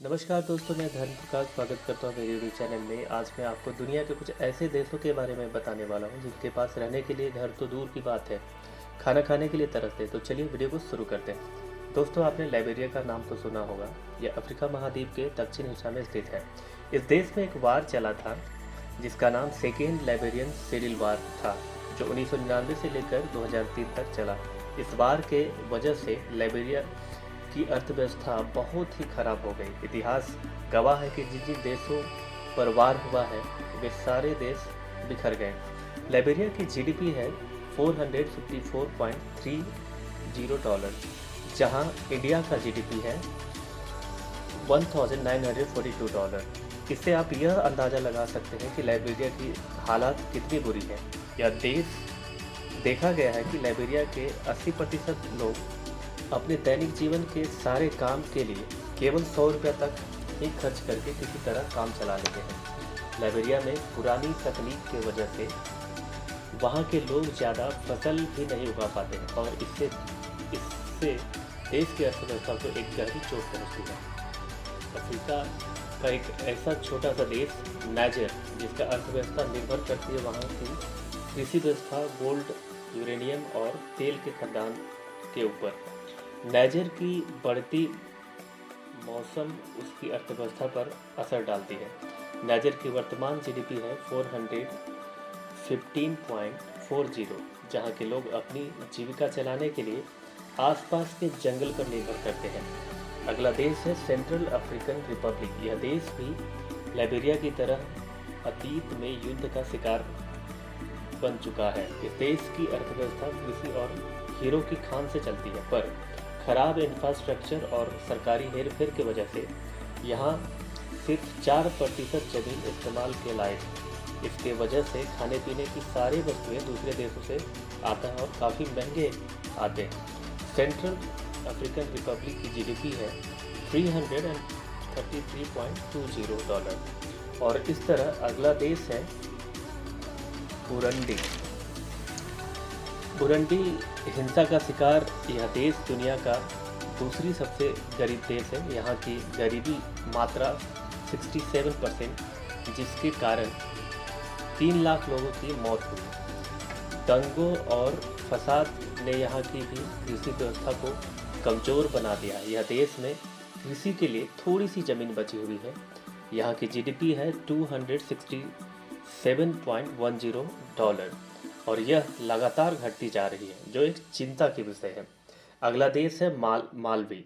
नमस्कार दोस्तों, मैं धर्म प्रकाश स्वागत करता हूँ मेरे यूट्यूब चैनल में। आज मैं आपको दुनिया के कुछ ऐसे देशों के बारे में बताने वाला हूँ जिनके पास रहने के लिए घर तो दूर की बात है, खाना खाने के लिए तरसते। तो चलिए वीडियो को शुरू करते हैं। दोस्तों, आपने लाइबेरिया का नाम तो सुना होगा। यह अफ्रीका महाद्वीप के दक्षिण हिस्सा में स्थित है। इस देश में एक वार चला था जिसका नाम सेकेंड लाइबेरियन सिविल वार था, जो 1999 से लेकर 2003 तक चला। इस वार के वजह से लाइबेरिया की अर्थव्यवस्था बहुत ही खराब हो गई। इतिहास गवाह है कि जिन जिन देशों पर वार हुआ है वे सारे देश बिखर गए। लाइबेरिया की जीडीपी है $454.30, जहां इंडिया का जीडीपी है $1942। इससे आप यह अंदाज़ा लगा सकते हैं कि लाइबेरिया की हालात कितनी बुरी है। यह देश देखा गया है कि लाइबेरिया के 80% लोग अपने दैनिक जीवन के सारे काम के लिए केवल 100 रुपये तक ही खर्च करके किसी तरह काम चला लेते हैं। लाइबेरिया में पुरानी तकनीक की वजह से वहाँ के लोग ज़्यादा फसल भी नहीं उगा पाते हैं और इससे देश की अर्थव्यवस्था को एक गहरी चोट पहुँचती है। अफ्रीका का एक ऐसा छोटा सा देश नाइजर, जिसका अर्थव्यवस्था निर्भर करती है वहाँ की कृषि व्यवस्था, गोल्ड, यूरेनियम और तेल के खदान के ऊपर। नाइजर की बढ़ती मौसम उसकी अर्थव्यवस्था पर असर डालती है। नाइजर की वर्तमान जीडीपी है 415.40, जहां के लोग अपनी जीविका चलाने के लिए आसपास के जंगल पर निर्भर करते हैं। अगला देश है सेंट्रल अफ्रीकन रिपब्लिक। यह देश भी लाइबेरिया की तरह अतीत में युद्ध का शिकार बन चुका है। इस देश की अर्थव्यवस्था कृषि और हीरो की खान से चलती है, पर खराब इंफ्रास्ट्रक्चर और सरकारी हेरफेर की वजह से यहाँ सिर्फ 4% जमीन इस्तेमाल के लायक है। इसके वजह से खाने पीने की सारी वस्तुएं दूसरे देशों से आता है और काफ़ी महंगे आते हैं। सेंट्रल अफ्रीकन रिपब्लिक की जीडीपी है $333.20। और इस तरह अगला देश है बुरुंडी। बुरुंडी हिंसा का शिकार यह देश दुनिया का दूसरी सबसे गरीब देश है। यहाँ की गरीबी मात्रा 67%, जिसके कारण 3 लाख लोगों की मौत हुई। दंगों और फसाद ने यहाँ की भी कृषि व्यवस्था को कमज़ोर बना दिया। यह देश में कृषि के लिए थोड़ी सी ज़मीन बची हुई है। यहाँ की जीडीपी है $267.10 और यह लगातार घटती जा रही है, जो एक चिंता की विषय है। अगला देश है मालवी,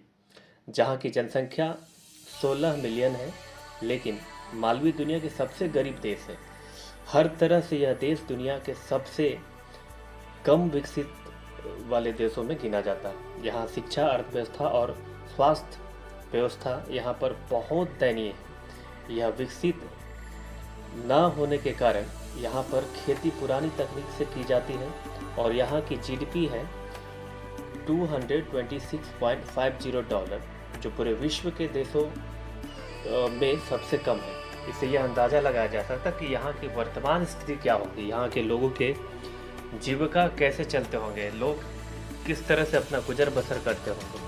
जहाँ की जनसंख्या 16 मिलियन है, लेकिन मालवी दुनिया के सबसे गरीब देश है। हर तरह से यह देश दुनिया के सबसे कम विकसित वाले देशों में गिना जाता है। यहाँ शिक्षा, अर्थव्यवस्था और स्वास्थ्य व्यवस्था यहाँ पर बहुत दयनीय है। यह विकसित न होने के कारण यहाँ पर खेती पुरानी तकनीक से की जाती है और यहाँ की जीडीपी है $226.50, जो पूरे विश्व के देशों में सबसे कम है। इससे यह अंदाज़ा लगाया जा सकता है कि यहाँ की वर्तमान स्थिति क्या होगी, यहाँ के लोगों के जीविका कैसे चलते होंगे, लोग किस तरह से अपना गुजर बसर करते होंगे।